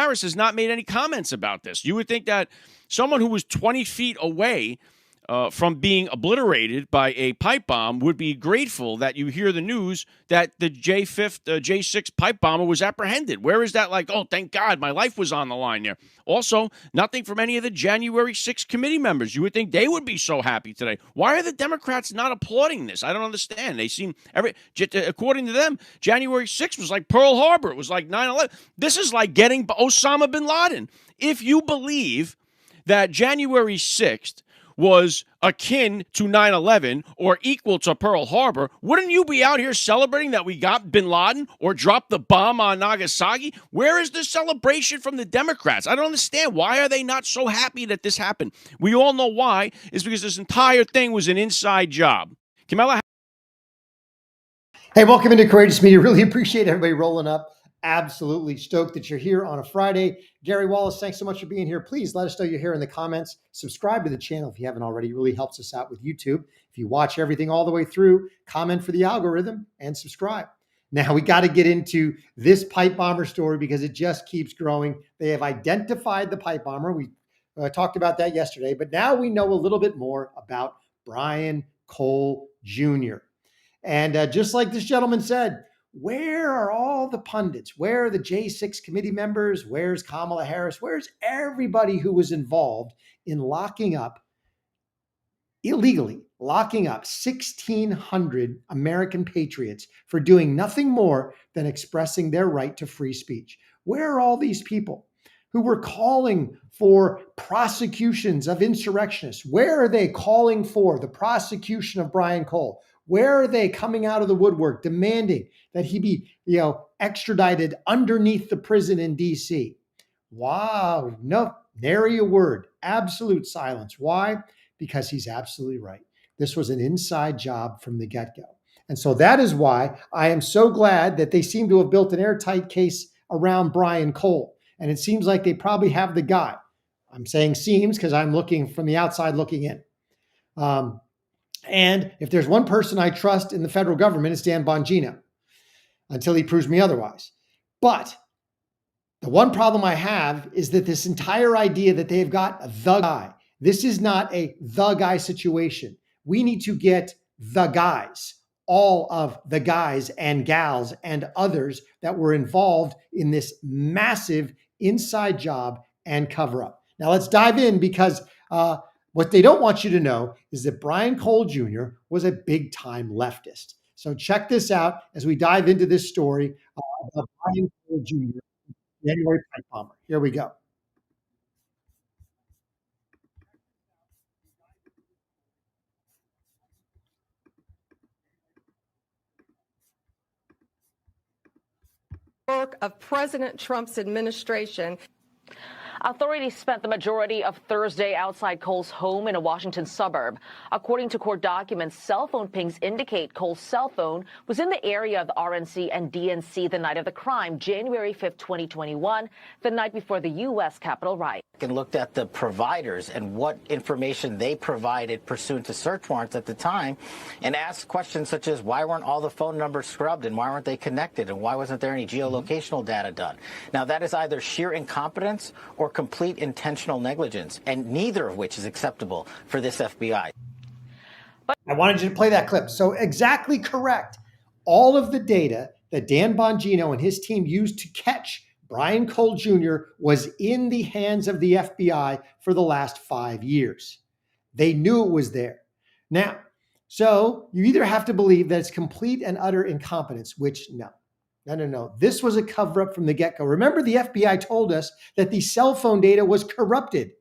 Harris has not made any comments about this. You would think that someone who was 20 feet away from being obliterated by a pipe bomb would be grateful that you hear the news that the J6 pipe bomber was apprehended. Where is that like, oh, thank God, my life was on the line there? Also, nothing from any of the January 6th committee members. You would think they would be so happy today. Why are the Democrats not applauding this? I don't understand. They seem, according to them, January 6th was like Pearl Harbor. It was like 9/11. This is like getting Osama bin Laden. If you believe that January 6th was akin to 9/11 or equal to Pearl Harbor, wouldn't you be out here celebrating that we got bin Laden or dropped the bomb on Nagasaki? Where is the celebration from the Democrats? I don't understand. Why are they not so happy that this happened? We all know why. It's because this entire thing was an inside job. Kamala. Hey, welcome into Courageous Media. Really appreciate everybody rolling up. Absolutely stoked that you're here on a Friday. Gary Wallace, thanks so much for being here. Please let us know you're here in the comments. Subscribe to the channel if you haven't already. It really helps us out with YouTube. If you watch everything all the way through, comment for the algorithm and subscribe. Now we got to get into this pipe bomber story because it just keeps growing. They have identified the pipe bomber. We talked about that yesterday, but now we know a little bit more about Brian Cole Jr. And just like this gentleman said, where are all the pundits? Where are the J6 committee members? Where's Kamala Harris? Where's everybody who was involved in illegally locking up 1,600 American patriots for doing nothing more than expressing their right to free speech? Where are all these people who were calling for prosecutions of insurrectionists? Where are they calling for the prosecution of Brian Cole? Where are they coming out of the woodwork demanding that he be, extradited underneath the prison in DC? Wow, no, nary a word, absolute silence. Why? Because he's absolutely right. This was an inside job from the get-go. And so that is why I am so glad that they seem to have built an airtight case around Brian Cole. And it seems like they probably have the guy. I'm saying seems because I'm looking from the outside looking in. And if there's one person I trust in the federal government, it's Dan Bongino, until he proves me otherwise. But the one problem I have is that this entire idea that they've got the guy, this is not a the guy situation. We need to get the guys, all of the guys and gals and others that were involved in this massive inside job and cover up. Now let's dive in because what they don't want you to know is that Brian Cole Jr. was a big time leftist. So check this out as we dive into this story about Brian Cole Jr., January pipe bomber. Here we go. Work of President Trump's administration. Authorities spent the majority of Thursday outside Cole's home in a Washington suburb. According to court documents, cell phone pings indicate Cole's cell phone was in the area of the RNC and DNC the night of the crime, January 5th, 2021, the night before the U.S. Capitol riot. And looked at the providers and what information they provided pursuant to search warrants at the time and asked questions such as why weren't all the phone numbers scrubbed and why weren't they connected and why wasn't there any geolocational data done? Now, that is either sheer incompetence or complete intentional negligence, and neither of which is acceptable for this FBI. I wanted you to play that clip. So exactly correct. All of the data that Dan Bongino and his team used to catch Brian Cole Jr. was in the hands of the FBI for the last 5 years. They knew it was there. Now, so you either have to believe that it's complete and utter incompetence, which no. This was a cover-up from the get-go. Remember, the FBI told us that the cell phone data was corrupted.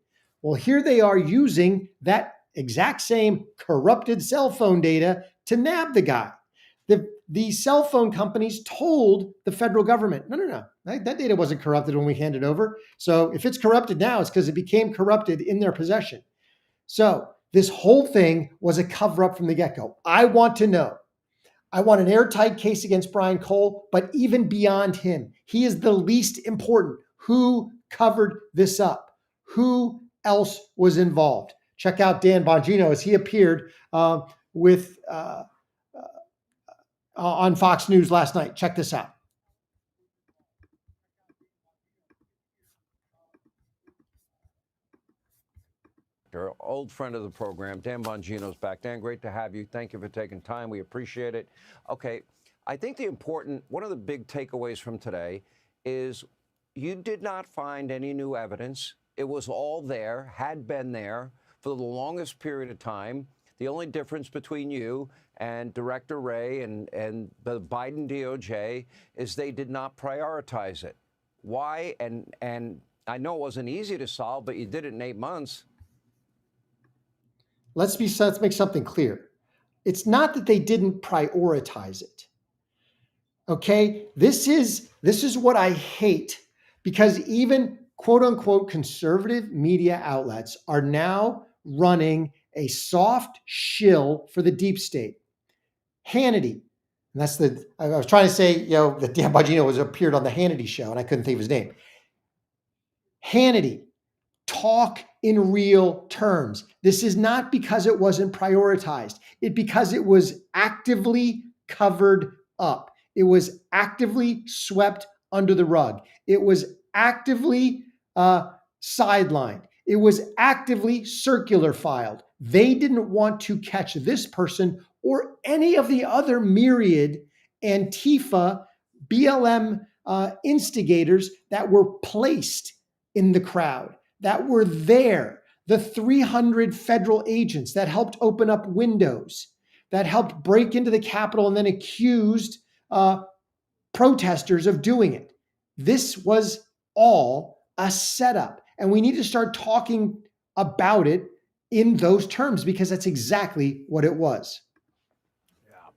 Well, here they are using that exact same corrupted cell phone data to nab the guy. The cell phone companies told the federal government, no, that data wasn't corrupted when we handed over. So if it's corrupted now, it's because it became corrupted in their possession. So this whole thing was a cover-up from the get-go. I want to know. I want an airtight case against Brian Cole, but even beyond him, he is the least important. Who covered this up? Who else was involved? Check out Dan Bongino as he appeared on Fox News last night. Check this out. old friend of the program, Dan Bongino's back. Dan, great to have you. Thank you for taking time. We appreciate it. Okay, I think one of the big takeaways from today is you did not find any new evidence. It was all there, had been there for the longest period of time. The only difference between you and Director Wray and the Biden DOJ is they did not prioritize it. Why? And I know it wasn't easy to solve, but you did it in 8 months. Let's make something clear. It's not that they didn't prioritize it. Okay, this is what I hate, because even quote unquote conservative media outlets are now running a soft shill for the deep state. Hannity, and I was trying to say, that Dan Bongino appeared on the Hannity show and I couldn't think of his name. Hannity, talk in real terms. This is not because it wasn't prioritized. It's because it was actively covered up. It was actively swept under the rug. It was actively sidelined. It was actively circular filed. They didn't want to catch this person or any of the other myriad Antifa, BLM instigators that were placed in the crowd, that were there. The 300 federal agents that helped open up windows, that helped break into the Capitol and then accused protesters of doing it. This was all a setup. And we need to start talking about it in those terms, because that's exactly what it was. Yeah.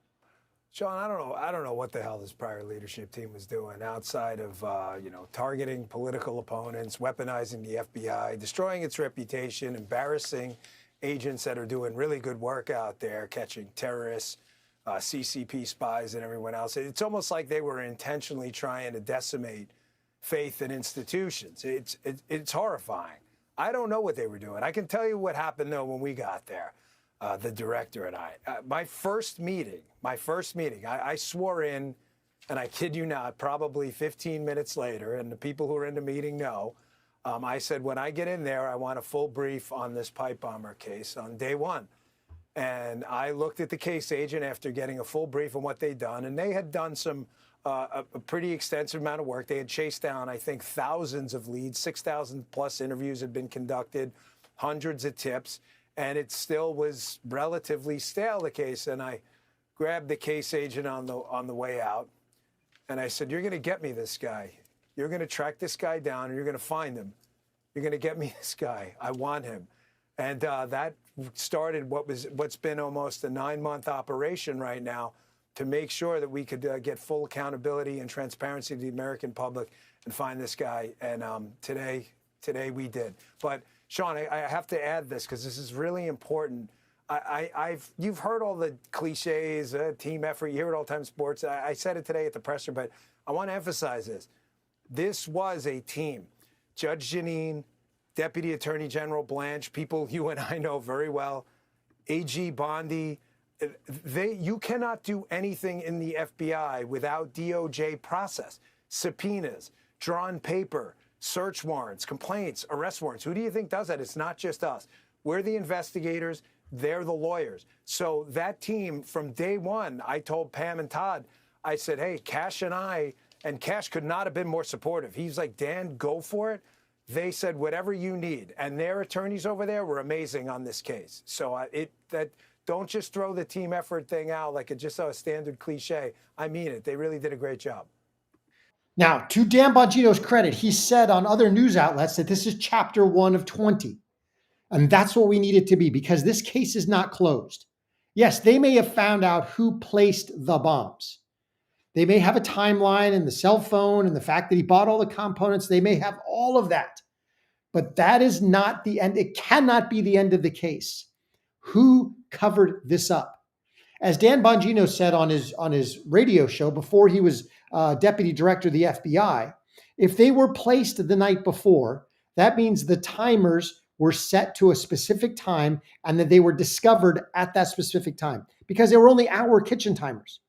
Sean, I don't know what the hell this prior leadership team was doing outside of, targeting political opponents, weaponizing the FBI, destroying its reputation, embarrassing agents that are doing really good work out there, catching terrorists, CCP spies, and everyone else. It's almost like they were intentionally trying to decimate faith in institutions. It's horrifying. I don't know what they were doing. I can tell you what happened, though, when we got there, the director and I. My first meeting, I swore in, and I kid you not, probably 15 minutes later, and the people who are in the meeting know, I said, when I get in there, I want a full brief on this pipe bomber case on day one. And I looked at the case agent after getting a full brief on what they'd done, and they had done a pretty extensive amount of work. They had chased down, I think, thousands of leads, 6,000 plus interviews had been conducted, hundreds of tips, and it still was relatively stale, the case. And I grabbed the case agent on the way out, and I said, "You're going to get me this guy. You're going to track this guy down, and you're going to find him. You're going to get me this guy. I want him." And that started what's been almost a 9-month operation right now, to make sure that we could get full accountability and transparency to the American public and find this guy. And today we did. But Sean, I have to add this because this is really important. You've heard all the cliches, team effort. You hear it all the time in sports. I said it today at the presser, but I want to emphasize this. This was a team. Judge Jeanine, Deputy Attorney General Blanche, people you and I know very well, AG Bondi. You cannot do anything in the FBI without DOJ process, subpoenas, drawn paper, search warrants, complaints, arrest warrants. Who do you think does that? It's not just us. We're the investigators. They're the lawyers. So that team, from day one, I told Pam and Todd, I said, hey, Cash and Cash could not have been more supportive. He's like, Dan, go for it. They said, whatever you need. And their attorneys over there were amazing on this case. So don't just throw the team effort thing out like it's just a standard cliche. I mean it. They really did a great job. Now, to Dan Bongino's credit, he said on other news outlets that this is chapter 1 of 20. And that's what we need it to be, because this case is not closed. Yes, they may have found out who placed the bombs. They may have a timeline and the cell phone and the fact that he bought all the components. They may have all of that. But that is not the end. It cannot be the end of the case. Who covered this up? As Dan Bongino said on his radio show before he was deputy director of the FBI, if they were placed the night before, that means the timers were set to a specific time and that they were discovered at that specific time, because they were only hour kitchen timers.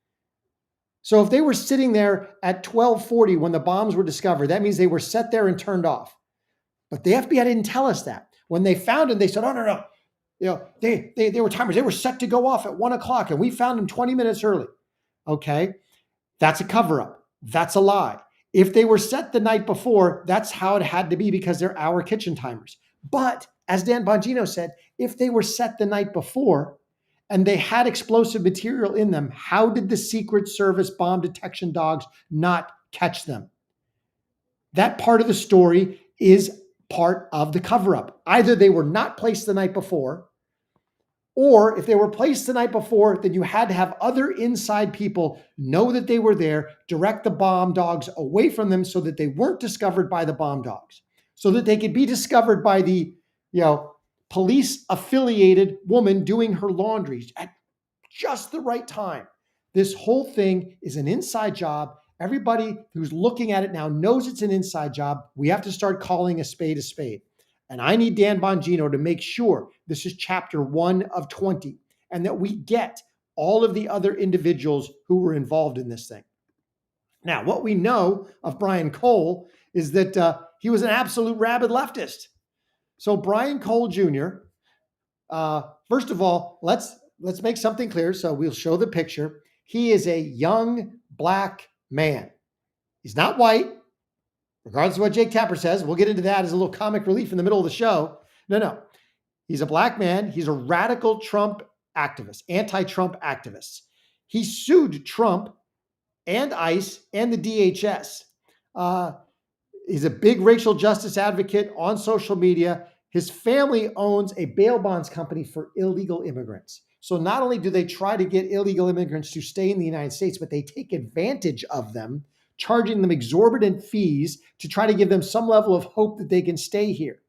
So if they were sitting there at 12:40 when the bombs were discovered, that means they were set there and turned off. But the FBI didn't tell us that. When they found him, they said, oh, no, no. You know, they were timers. They were set to go off at 1 o'clock, and we found him 20 minutes early. Okay, that's a cover-up. That's a lie. If they were set the night before, that's how it had to be because they're our kitchen timers. But as Dan Bongino said, if they were set the night before and they had explosive material in them, how did the Secret Service bomb detection dogs not catch them? That part of the story is part of the cover-up. Either they were not placed the night before, or if they were placed the night before, then you had to have other inside people know that they were there, direct the bomb dogs away from them so that they weren't discovered by the bomb dogs, so that they could be discovered by the, police affiliated woman doing her laundry at just the right time. This whole thing is an inside job. Everybody who's looking at it now knows it's an inside job. We have to start calling a spade a spade. And I need Dan Bongino to make sure this is chapter 1 of 20 and that we get all of the other individuals who were involved in this thing. Now, what we know of Brian Cole is that he was an absolute rabid leftist. So Brian Cole Jr., first of all, let's make something clear. So we'll show the picture. He is a young black man. He's not white. Regardless of what Jake Tapper says, we'll get into that as a little comic relief in the middle of the show. No. He's a black man. He's a radical Trump activist, anti-Trump activist. He sued Trump and ICE and the DHS. He's a big racial justice advocate on social media. His family owns a bail bonds company for illegal immigrants. So not only do they try to get illegal immigrants to stay in the United States, but they take advantage of them, charging them exorbitant fees to try to give them some level of hope that they can stay here.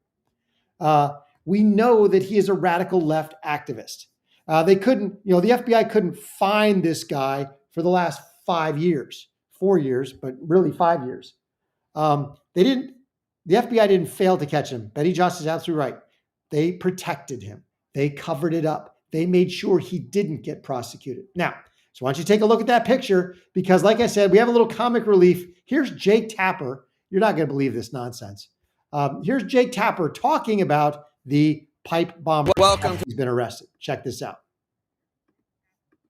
We know that he is a radical left activist. The FBI couldn't find this guy for the last 4 years, but really 5 years. The FBI didn't fail to catch him. Betty Joss is absolutely right. They protected him. They covered it up. They made sure he didn't get prosecuted. Now, so why don't you take a look at that picture? Because like I said, we have a little comic relief. Here's Jake Tapper. You're not going to believe this nonsense. Here's Jake Tapper talking about the pipe bomber. Welcome. He's been arrested. Check this out.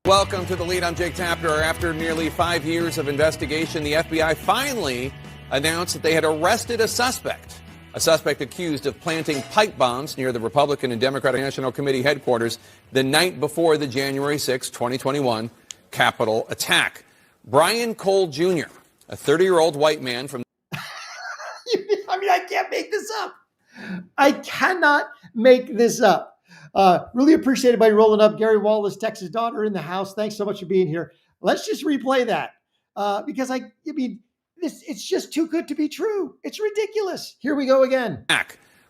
Welcome to The Lead. I'm Jake Tapper. After nearly 5 years of investigation, the FBI finally announced that they had arrested a suspect accused of planting pipe bombs near the Republican and Democratic National Committee headquarters the night before the January 6, 2021 Capitol attack. Brian Cole Jr., a 30-year-old white man from... I can't make this up. I cannot make this up. Really appreciate everybody rolling up. Gary Wallace, Texas daughter in the house. Thanks so much for being here. Let's just replay that because it's just too good to be true. It's ridiculous. Here we go again.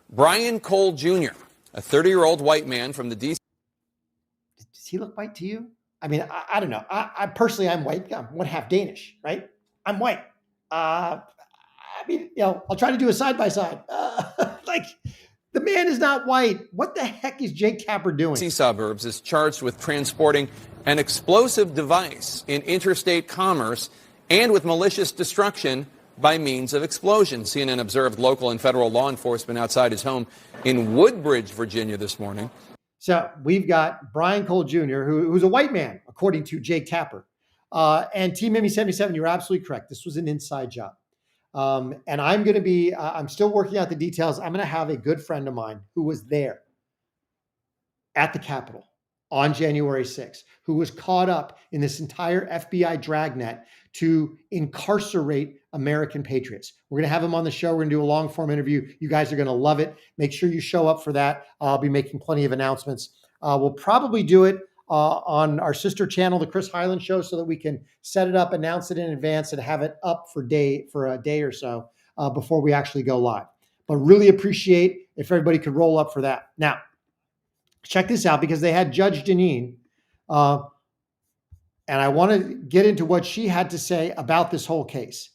Brian Cole Jr., a 30-year-old white man from the D.C. Does he look white to you? I mean, I don't know. I personally, I'm white. I'm one half Danish, right? I'm white. I'll try to do a side-by-side. The man is not white. What the heck is Jake Tapper doing? D.C. suburbs is charged with transporting an explosive device in interstate commerce and with malicious destruction by means of explosion. CNN observed local and federal law enforcement outside his home in Woodbridge, Virginia this morning. So we've got Brian Cole Jr., who's a white man, according to Jake Tapper. And Team Mimi 77, you're absolutely correct. This was an inside job. And I'm going to be, I'm still working out the details. I'm going to have a good friend of mine who was there at the Capitol on January 6th, who was caught up in this entire FBI dragnet to incarcerate American patriots. We're going to have him on the show. We're going to do a long form interview. You guys are going to love it. Make sure you show up for that. I'll be making plenty of announcements. We'll probably do it on our sister channel, the Chris Highland Show, so that we can set it up, announce it in advance, and have it up for a day or so before we actually go live. But really appreciate if everybody could roll up for that. Now, check this out, because they had Judge Deneen, and I want to get into what she had to say about this whole case.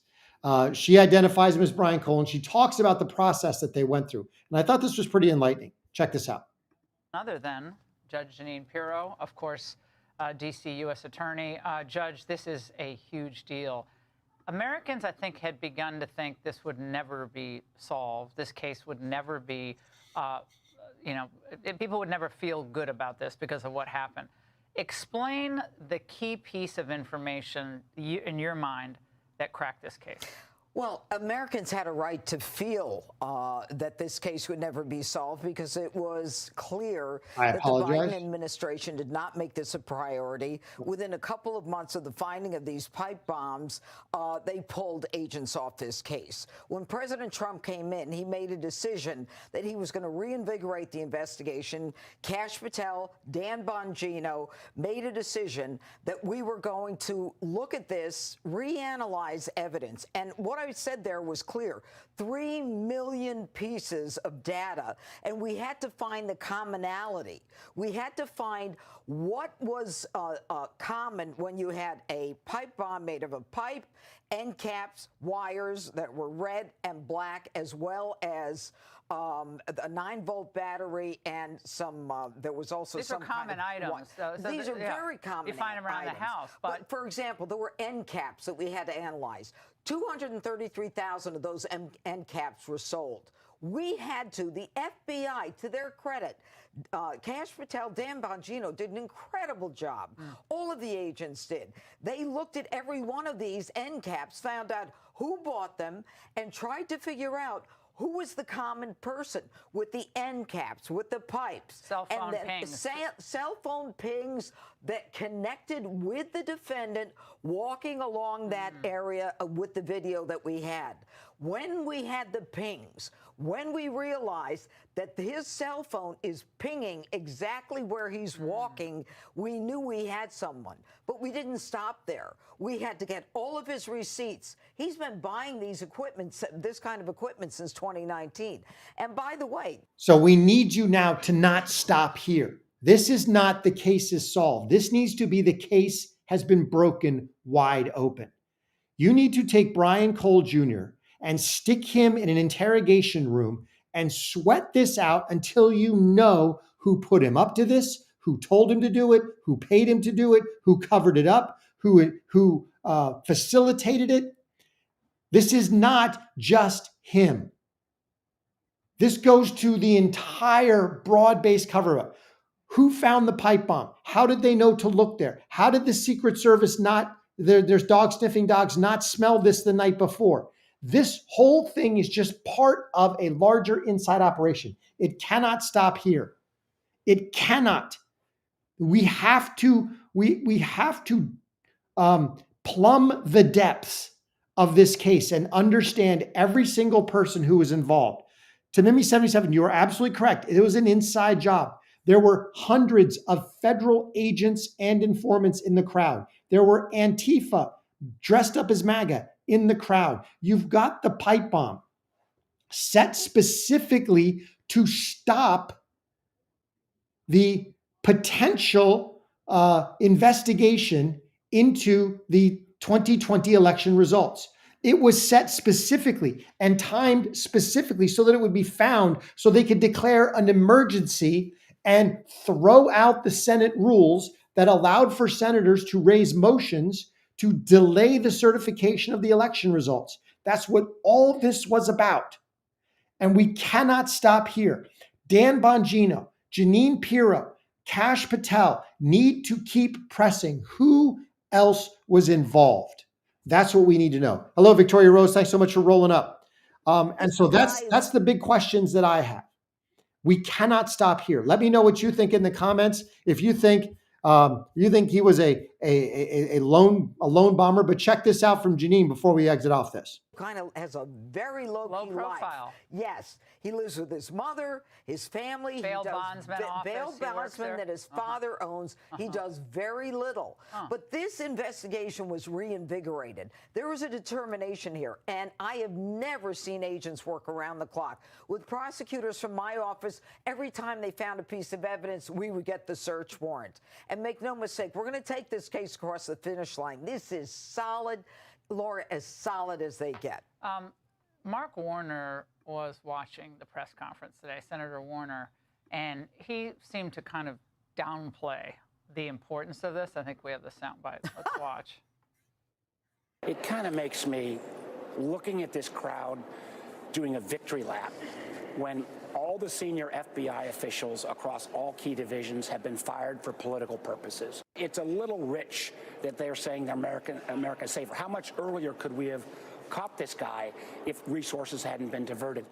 She identifies him as Brian Cole, and she talks about the process that they went through. And I thought this was pretty enlightening. Check this out. Other than Judge Jeanine Pirro, of course, D.C. U.S. Attorney. Judge, this is a huge deal. Americans, I think, had begun to think this would never be solved. This case would never be people would never feel good about this because of what happened. Explain the key piece of information in your mind that cracked this case. Well, Americans had a right to feel that this case would never be solved because it was clear that the Biden administration did not make this a priority. Within a couple of months of the finding of these pipe bombs, they pulled agents off this case. When President Trump came in, he made a decision that he was going to reinvigorate the investigation. Kash Patel, Dan Bongino made a decision that we were going to look at this, reanalyze evidence. And what I said there was clear. 3 million pieces of data, and we had to find the commonality. We had to find what was common when you had a pipe bomb made of a pipe, end caps, wires that were red and black, as well as a 9-volt battery and some. There was also these some are common items. These are very common. You find them around items. the house, but for example, there were end caps that we had to analyze. 233,000 of those end caps were sold. We had to, the FBI, to their credit, Kash Patel, Dan Bongino did an incredible job. All of the agents did. They looked at every one of these end caps, found out who bought them, and tried to figure out who was the common person with the end caps, with the pipes. Cell phone pings. Cell phone pings that connected with the defendant walking along that area with the video that we had. When we had the pings, when we realized that his cell phone is pinging exactly where he's walking, we knew we had someone. But we didn't stop there. We had to get all of his receipts. He's been buying these this kind of equipment since 2019. And by the way, so we need you now to not stop here. This is not the case is solved. This needs to be the case has been broken wide open. You need to take Brian Cole Jr. and stick him in an interrogation room and sweat this out until you know who put him up to this, who told him to do it, who paid him to do it, who covered it up, who facilitated it. This is not just him. This goes to the entire broad-based cover-up. Who found the pipe bomb? How did they know to look there? How did the Secret Service there's dog-sniffing dogs, not smell this the night before? This whole thing is just part of a larger inside operation. It cannot stop here. It cannot. We have to plumb the depths of this case and understand every single person who was involved. To Mimi 77, you are absolutely correct. It was an inside job. There were hundreds of federal agents and informants in the crowd. There were Antifa dressed up as MAGA in the crowd. You've got the pipe bomb set specifically to stop the potential investigation into the 2020 election results. It was set specifically and timed specifically so that it would be found so they could declare an emergency and throw out the Senate rules that allowed for senators to raise motions to delay the certification of the election results. That's what all this was about. And we cannot stop here. Dan Bongino, Jeanine Pirro, Kash Patel need to keep pressing. Who else was involved? That's what we need to know. Hello, Victoria Rose. Thanks so much for rolling up. And so that's the big questions that I have. We cannot stop here. Let me know what you think in the comments. If you think he was a lone bomber, but check this out from Jeanine before we exit off this. Kind of has a very low profile. Yes, he lives with his mother, his family. Bail bondsman office. Bail bondsman that his father owns. He does very little. But this investigation was reinvigorated. There was a determination here, and I have never seen agents work around the clock. With prosecutors from my office, every time they found a piece of evidence, we would get the search warrant. And make no mistake, we're going to take this case across the finish line. This is solid. Laura, as solid as they get. Mark Warner was watching the press conference today, Senator Warner, and he seemed to kind of downplay the importance of this. I think we have the soundbite. Let's watch. It kind of makes me, looking at this crowd, doing a victory lap. when all the senior FBI officials across all key divisions have been fired for political purposes. It's a little rich that they're saying America's safer. How much earlier could we have caught this guy if resources hadn't been diverted?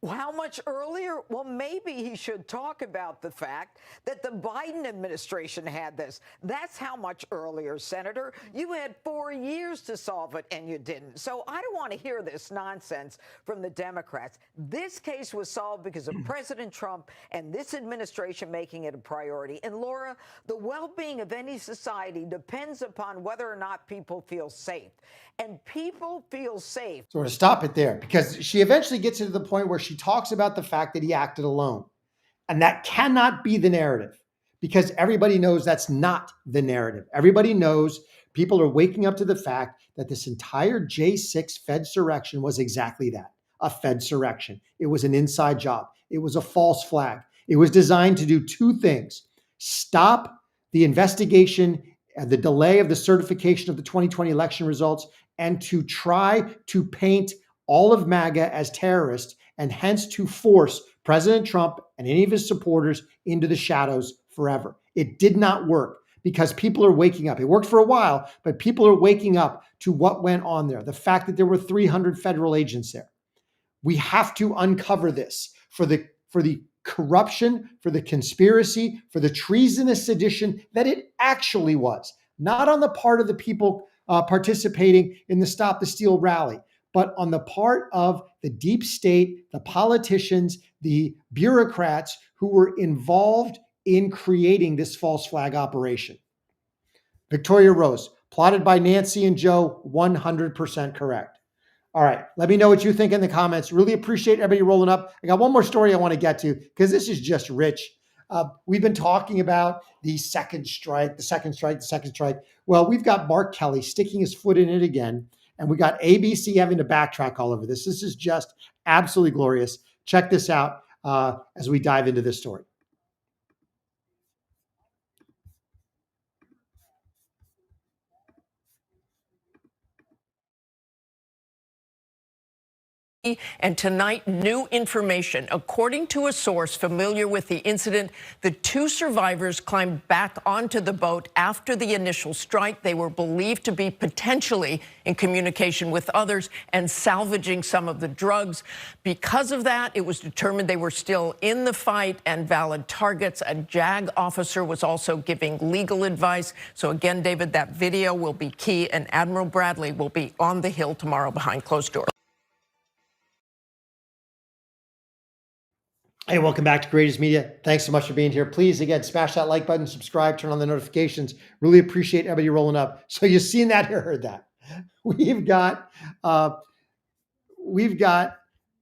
How much earlier? Well, maybe he should talk about the fact that the Biden administration had this. That's how much earlier, Senator. You had 4 years to solve it, and you didn't. So I don't want to hear this nonsense from the Democrats. This case was solved because of President Trump and this administration making it a priority. And, Laura, the well-being of any society depends upon whether or not people feel safe. And people feel safe. So we're going to stop it there, because she eventually gets to the point where she talks about the fact that he acted alone. And that cannot be the narrative, because everybody knows that's not the narrative. Everybody knows people are waking up to the fact that this entire J6 Fedsurrection was exactly that, a Fedsurrection. It was an inside job. It was a false flag. It was designed to do two things: stop the investigation, the delay of the certification of the 2020 election results, and to try to paint all of MAGA as terrorists, and hence to force President Trump and any of his supporters into the shadows forever. It did not work, because people are waking up. It worked for a while, but people are waking up to what went on there. The fact that there were 300 federal agents there. We have to uncover this for the corruption, for the conspiracy, for the treasonous sedition that it actually was. Not on the part of the people participating in the Stop the Steal rally, but on the part of the deep state, the politicians, the bureaucrats who were involved in creating this false flag operation. Victoria Rose, plotted by Nancy and Joe, 100% correct. All right, let me know what you think in the comments. Really appreciate everybody rolling up. I got one more story I want to get to, because this is just rich. We've been talking about the second strike. Well, we've got Mark Kelly sticking his foot in it again, and we got ABC having to backtrack all over this. This is just absolutely glorious. Check this out as we dive into this story. And tonight, new information. According to a source familiar with the incident, the two survivors climbed back onto the boat after the initial strike. They were believed to be potentially in communication with others and salvaging some of the drugs. Because of that, it was determined they were still in the fight and valid targets. A JAG officer was also giving legal advice. So again, David, that video will be key, and Admiral Bradley will be on the Hill tomorrow behind closed doors. Hey, welcome back to Greatest Media. Thanks so much for being here. Please, again, smash that like button, subscribe, turn on the notifications. Really appreciate everybody rolling up. So you've seen that, you heard that. We've got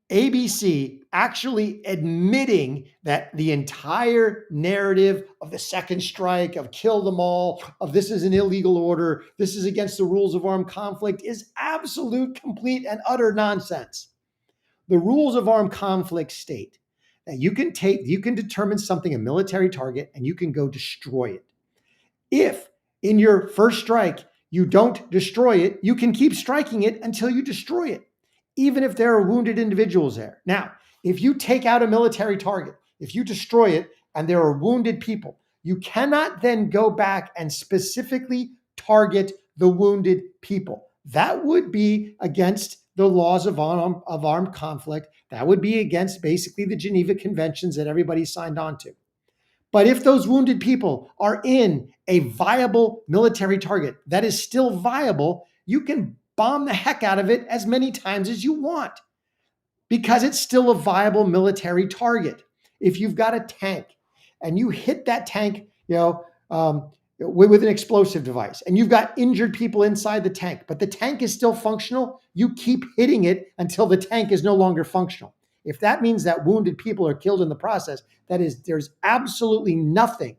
ABC actually admitting that the entire narrative of the second strike, of kill them all, of this is an illegal order, this is against the rules of armed conflict, is absolute, complete, and utter nonsense. The rules of armed conflict state that you can determine something a military target and you can go destroy it. If in your first strike you don't destroy it, you can keep striking it until you destroy it, even if there are wounded individuals there. Now, if you take out a military target, if you destroy it and there are wounded people, you cannot then go back and specifically target the wounded people. That would be against the laws of armed conflict. That would be against basically the Geneva Conventions that everybody signed on to. But if those wounded people are in a viable military target that is still viable, you can bomb the heck out of it as many times as you want, because it's still a viable military target. If you've got a tank and you hit that tank, with an explosive device, and you've got injured people inside the tank, but the tank is still functional, you keep hitting it until the tank is no longer functional. If that means that wounded people are killed in the process, there's absolutely nothing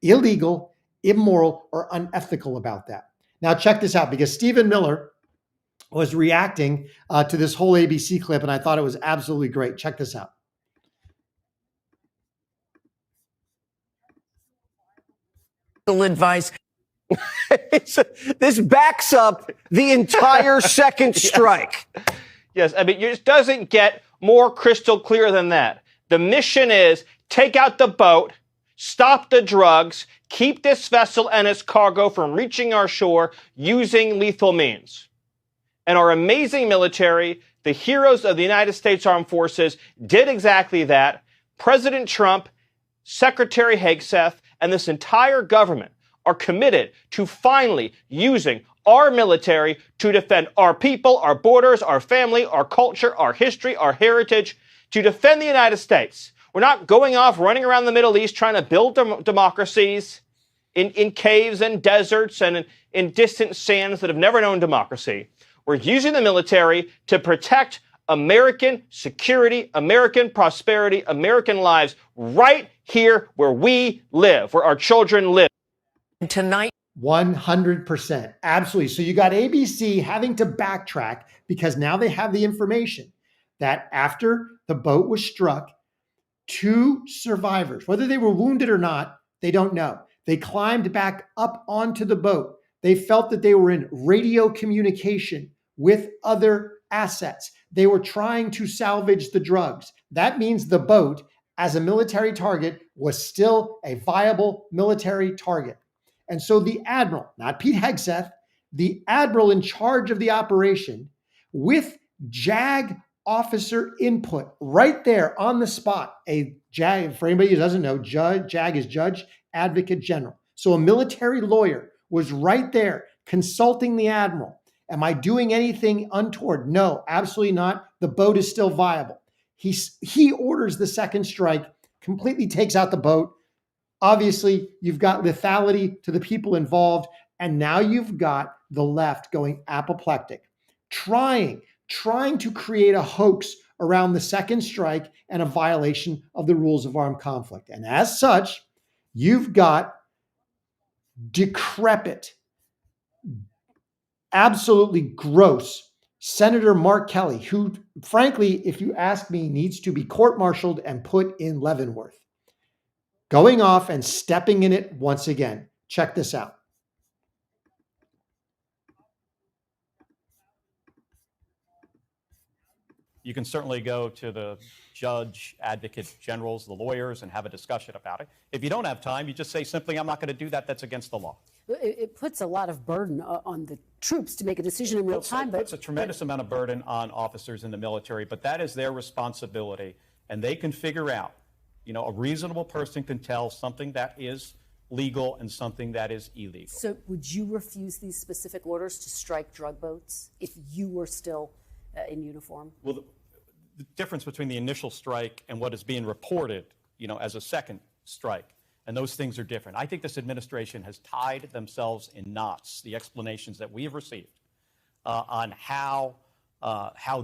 illegal, immoral, or unethical about that. Now check this out, because Stephen Miller was reacting to this whole ABC clip, and I thought it was absolutely great. Check this out. Advice. This backs up the entire second strike. Yes, I mean, it just doesn't get more crystal clear than that. The mission is take out the boat, stop the drugs, keep this vessel and its cargo from reaching our shore using lethal means. And our amazing military, the heroes of the United States Armed Forces, did exactly that. President Trump, Secretary Hegseth, and this entire government are committed to finally using our military to defend our people, our borders, our family, our culture, our history, our heritage, to defend the United States. We're not going off running around the Middle East trying to build democracies in caves and deserts and in distant sands that have never known democracy. We're using the military to protect American security, American prosperity, American lives right here where we live, where our children live. Tonight, 100%. Absolutely. So you got ABC having to backtrack because now they have the information that after the boat was struck, 2 survivors, whether they were wounded or not, they don't know. They climbed back up onto the boat. They felt that they were in radio communication with other assets. They were trying to salvage the drugs. That means the boat, as a military target, was still a viable military target. And so the admiral, not Pete Hegseth, the admiral in charge of the operation, with JAG officer input right there on the spot. A JAG, for anybody who doesn't know, JAG is Judge Advocate General. So a military lawyer was right there consulting the admiral. Am I doing anything untoward? No, absolutely not. The boat is still viable. He orders the second strike, completely takes out the boat. Obviously, you've got lethality to the people involved, and now you've got the left going apoplectic, trying to create a hoax around the second strike and a violation of the rules of armed conflict. And as such, you've got decrepit, absolutely gross Senator Mark Kelly, who, frankly, if you ask me, needs to be court-martialed and put in Leavenworth, going off and stepping in it once again. Check this out. You can certainly go to the judge, advocate generals, the lawyers, and have a discussion about it. If you don't have time, you just say simply, I'm not going to do that. That's against the law. It puts a lot of burden on the troops to make a decision in real time. It puts a tremendous amount of burden on officers in the military, but that is their responsibility, and they can figure out, a reasonable person can tell something that is legal and something that is illegal. So would you refuse these specific orders to strike drug boats if you were still in uniform? Well, the difference between the initial strike and what is being reported, as a second strike, and those things are different. I think this administration has tied themselves in knots, the explanations that we have received on how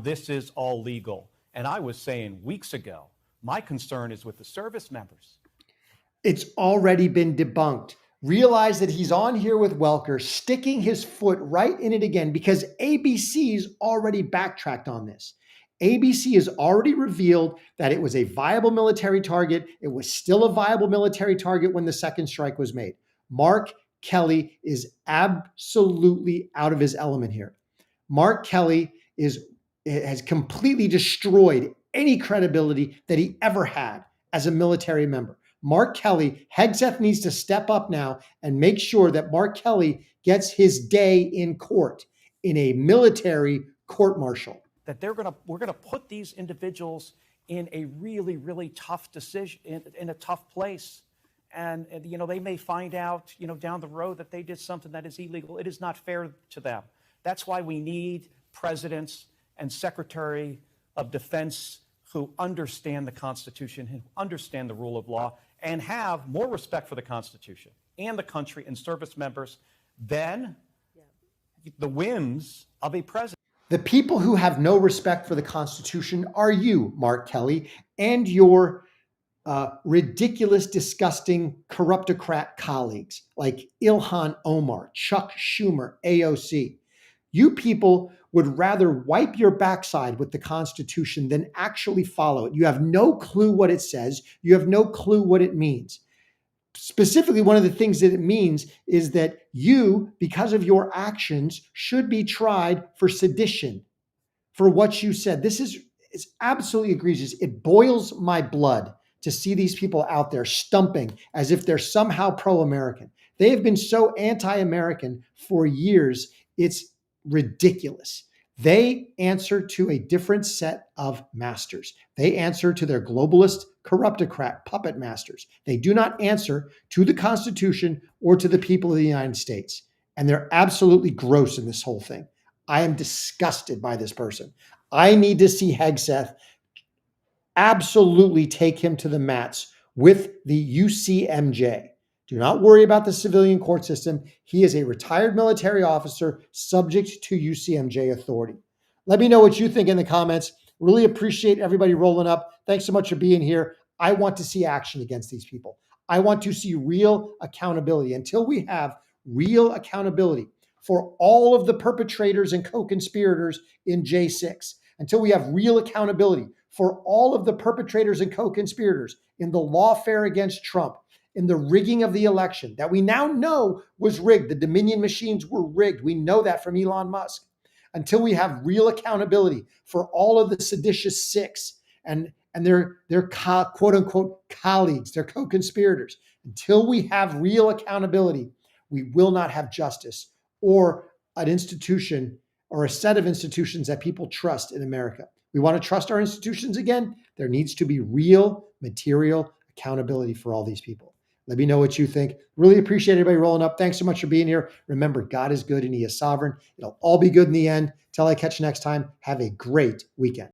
this is all legal. And I was saying weeks ago, my concern is with the service members. It's already been debunked. Realize that he's on here with Welker, sticking his foot right in it again because ABC's already backtracked on this. ABC has already revealed that it was a viable military target. It was still a viable military target when the second strike was made. Mark Kelly is absolutely out of his element here. Mark Kelly has completely destroyed any credibility that he ever had as a military member. Mark Kelly, Hegseth needs to step up now and make sure that Mark Kelly gets his day in court in a military court-martial. That we're gonna put these individuals in a really, really tough decision, in a tough place. And they may find out, down the road that they did something that is illegal. It is not fair to them. That's why we need presidents and Secretary of Defense who understand the Constitution, who understand the rule of law, and have more respect for the Constitution and the country and service members than the whims of a president. The people who have no respect for the Constitution are you, Mark Kelly, and your ridiculous, disgusting, corruptocrat colleagues like Ilhan Omar, Chuck Schumer, AOC. You people would rather wipe your backside with the Constitution than actually follow it. You have no clue what it says. You have no clue what it means. Specifically, one of the things that it means is that you, because of your actions, should be tried for sedition, for what you said. This is It's absolutely egregious. It boils my blood to see these people out there stumping as if they're somehow pro-American. They have been so anti-American for years. It's ridiculous. They answer to a different set of masters. They answer to their globalist, corruptocrat puppet masters. They do not answer to the Constitution or to the people of the United States. And they're absolutely gross in this whole thing. I am disgusted by this person. I need to see Hegseth absolutely take him to the mats with the UCMJ. Do not worry about the civilian court system. He is a retired military officer subject to UCMJ authority. Let me know what you think in the comments. Really appreciate everybody rolling up. Thanks so much for being here. I want to see action against these people. I want to see real accountability. Until we have real accountability for all of the perpetrators and co-conspirators in J6, until we have real accountability for all of the perpetrators and co-conspirators in the lawfare against Trump, in the rigging of the election that we now know was rigged. The Dominion machines were rigged. We know that from Elon Musk. Until we have real accountability for all of the seditious six and their quote unquote colleagues, their co-conspirators, until we have real accountability, we will not have justice or an institution or a set of institutions that people trust in America. We want to trust our institutions again. There needs to be real material accountability for all these people. Let me know what you think. Really appreciate everybody rolling up. Thanks so much for being here. Remember, God is good and he is sovereign. It'll all be good in the end. Till I catch you next time, have a great weekend.